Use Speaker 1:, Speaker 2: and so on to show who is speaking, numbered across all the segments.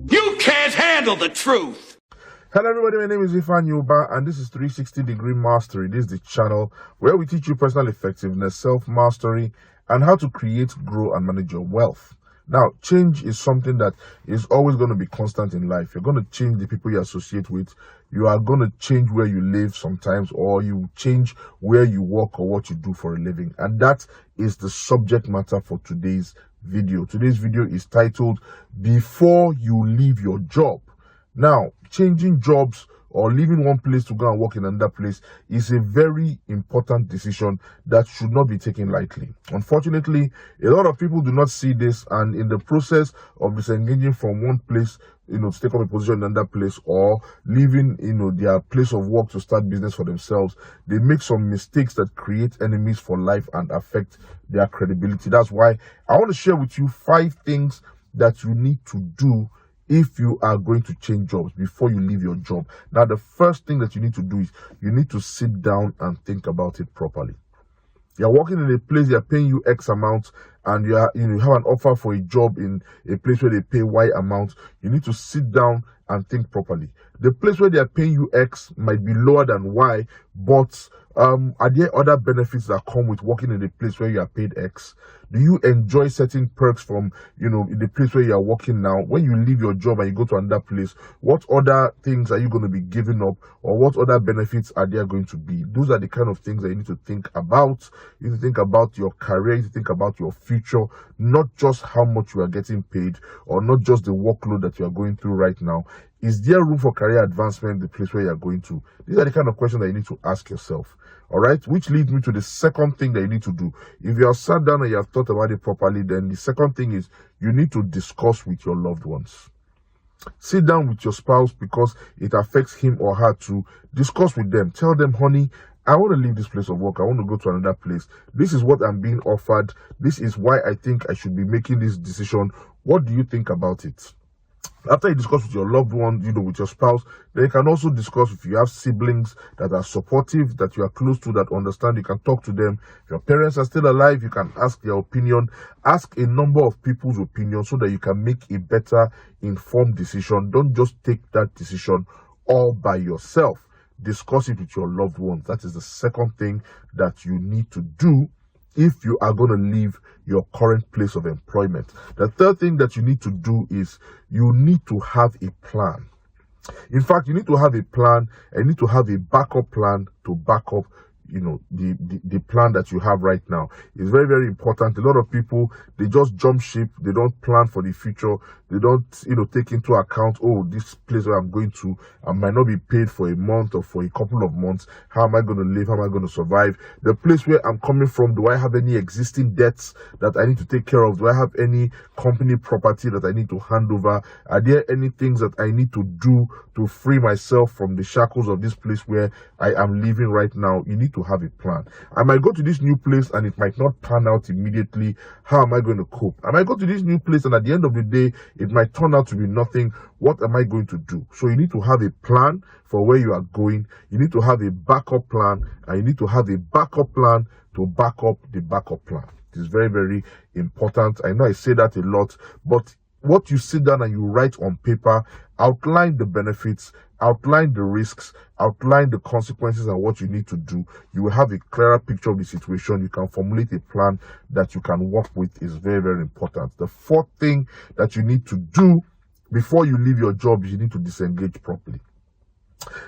Speaker 1: You can't handle the truth.
Speaker 2: Hello everybody, my name is Ifan Yuba and this is 360 Degree Mastery. This is the channel where we teach you personal effectiveness, self-mastery, and how to create, grow, and manage your wealth. Now, change is something that is always going to be constant in life. You're going to change the people you associate with. You are going to change where you live sometimes, or you change where you work or what you do for a living. And that is the subject matter for today's video. Today's video is titled, Before You Leave Your Job. Now, changing jobs or leaving one place to go and work in another place is a very important decision that should not be taken lightly. Unfortunately, a lot of people do not see this, and in the process of disengaging from one place, to take up a position in another place, or leaving, their place of work to start business for themselves, they make some mistakes that create enemies for life and affect their credibility. That's why I want to share with you 5 things that you need to do if you are going to change jobs before you leave your job. Now, the first thing that you need to do is you need to sit down and think about it properly. You're working in a place, they're paying you X amount, and you have an offer for a job in a place where they pay Y amount. You need to sit down and think properly. The place where they are paying you X might be lower than Y, but are there other benefits that come with working in a place where you are paid X? Do you enjoy certain perks from, in the place where you are working now? When you leave your job and you go to another place, what other things are you going to be giving up, or what other benefits are there going to be? Those are the kind of things that you need to think about. You need to think about your career, you need to think about your future, not just how much you are getting paid, or not just the workload that you are going through right now. Is there room for career advancement in the place where you are going to? These are the kind of questions that you need to ask yourself. All right, which leads me to the second thing that you need to do. If you have sat down and you have thought about it properly, then the second thing is you need to discuss with your loved ones. Sit down with your spouse, because it affects him or her too. Discuss with them. Tell them, honey, I want to leave this place of work. I want to go to another place. This is what I'm being offered. This is why I think I should be making this decision. What do you think about it? After you discuss with your loved one, with your spouse, then you can also discuss if you have siblings that are supportive, that you are close to, that understand. You can talk to them. If your parents are still alive, you can ask their opinion. Ask a number of people's opinion so that you can make a better informed decision. Don't just take that decision all by yourself. Discuss it with your loved ones. That is the second thing that you need to do if you are going to leave your current place of employment. The third thing that you need to do is you need to have a plan. In fact, you need to have a plan, and you need to have a backup plan to back up the plan that you have right now. Is very, very important. A lot of people, they just jump ship. They don't plan for the future. They don't take into account, this place where I'm going to, I might not be paid for a month or for a couple of months. How am I going to live? How am I going to survive? The place where I'm coming from, do I have any existing debts that I need to take care of? Do I have any company property that I need to hand over? Are there any things that I need to do to free myself from the shackles of this place where I am living right now? You need to have a plan. I might go to this new place and it might not pan out immediately. How am I going to cope? I might go to this new place and at the end of the day, it might turn out to be nothing. What am I going to do? So you need to have a plan for where you are going. You need to have a backup plan, and you need to have a backup plan to back up the backup plan. It is very, very important. I know I say that a lot, but what you sit down and you write on paper, outline the benefits, outline the risks, outline the consequences and what you need to do. You will have a clearer picture of the situation. You can formulate a plan that you can work with. Is very, very important. The fourth thing that you need to do before you leave your job is you need to disengage properly.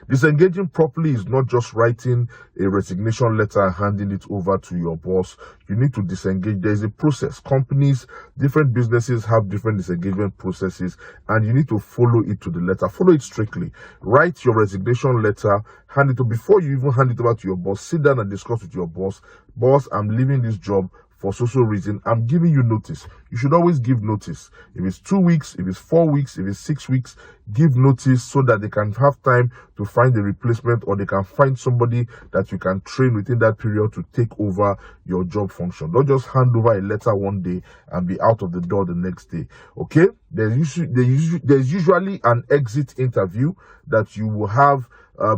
Speaker 2: Disengaging properly is not just writing a resignation letter and handing it over to your boss. You need to disengage. There is a process. Companies, different businesses have different disengagement processes, and you need to follow it to the letter. Follow it strictly. Write your resignation letter, hand it over. Before you even hand it over to your boss, sit down and discuss with your boss. Boss, I'm leaving this job for social reason. I'm giving you notice. You should always give notice. If it's 2 weeks, if it's 4 weeks, if it's 6 weeks, give notice so that they can have time to find a replacement, or they can find somebody that you can train within that period to take over your job function. Don't just hand over a letter one day and be out of the door the next day. Okay, there's usually an exit interview that you will have,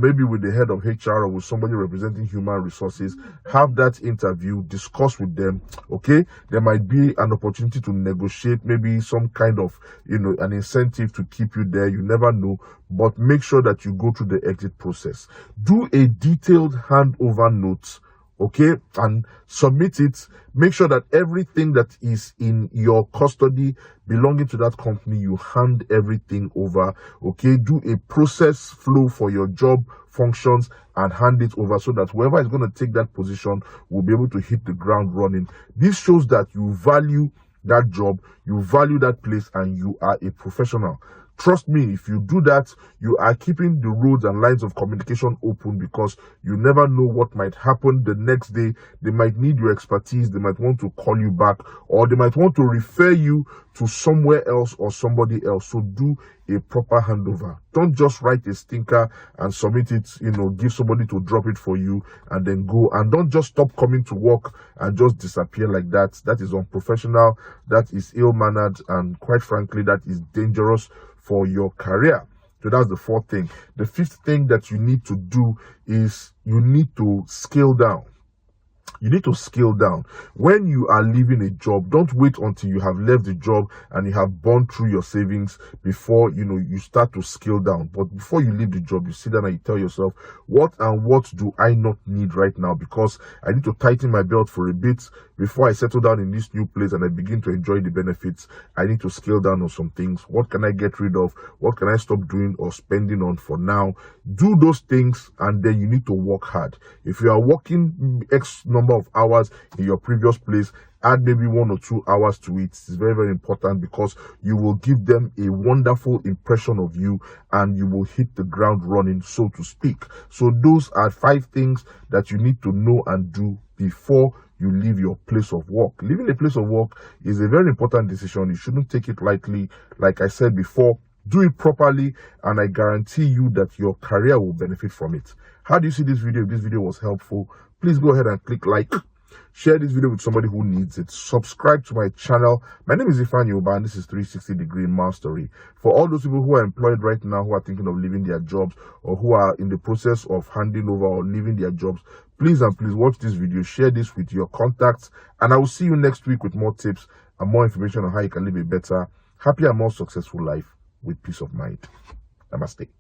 Speaker 2: maybe with the head of HR or with somebody representing human resources. Have that interview, discuss with them. Okay, there might be an opportunity to negotiate, maybe some kind of, an incentive to keep you there. You never know, but make sure that you go through the exit process. Do a detailed handover note, okay, and submit it. Make sure that everything that is in your custody belonging to that company, you hand everything over. Okay, do a process flow for your job functions and hand it over, so that whoever is going to take that position will be able to hit the ground running. This shows that you value that job, you value that place, and you are a professional. Trust me, if you do that, you are keeping the roads and lines of communication open, because you never know what might happen the next day. They might need your expertise, they might want to call you back, or they might want to refer you to somewhere else or somebody else. So do a proper handover. Don't just write a stinker and submit it, give somebody to drop it for you and then go. And don't just stop coming to work and just disappear like that. That is unprofessional, that is ill-mannered, and quite frankly, that is dangerous for your career. So that's the fourth thing. The fifth thing that you need to do is you need to scale down. You need to scale down. When you are leaving a job, don't wait until you have left the job and you have burned through your savings before you start to scale down. But before you leave the job, you sit down and you tell yourself, what do I not need right now? Because I need to tighten my belt for a bit before I settle down in this new place and I begin to enjoy the benefits. I need to scale down on some things. What can I get rid of? What can I stop doing or spending on for now? Do those things, and then you need to work hard. If you are working X number of hours in your previous place, add maybe 1 or 2 hours to it. It's very, very important, because you will give them a wonderful impression of you and you will hit the ground running, so to speak. So those are 5 things that you need to know and do before you leave your place of work. Leaving a place of work is a very important decision. You shouldn't take it lightly. Like I said before, do it properly, and I guarantee you that your career will benefit from it. How do you see this video? If this video was helpful, please go ahead and click like. Share this video with somebody who needs it. Subscribe to my channel. My name is Ifan Yoba, and this is 360 Degree Mastery. For all those people who are employed right now, who are thinking of leaving their jobs, or who are in the process of handing over or leaving their jobs, please watch this video. Share this with your contacts, and I will see you next week with more tips and more information on how you can live a better, happier, more successful life with peace of mind. Namaste.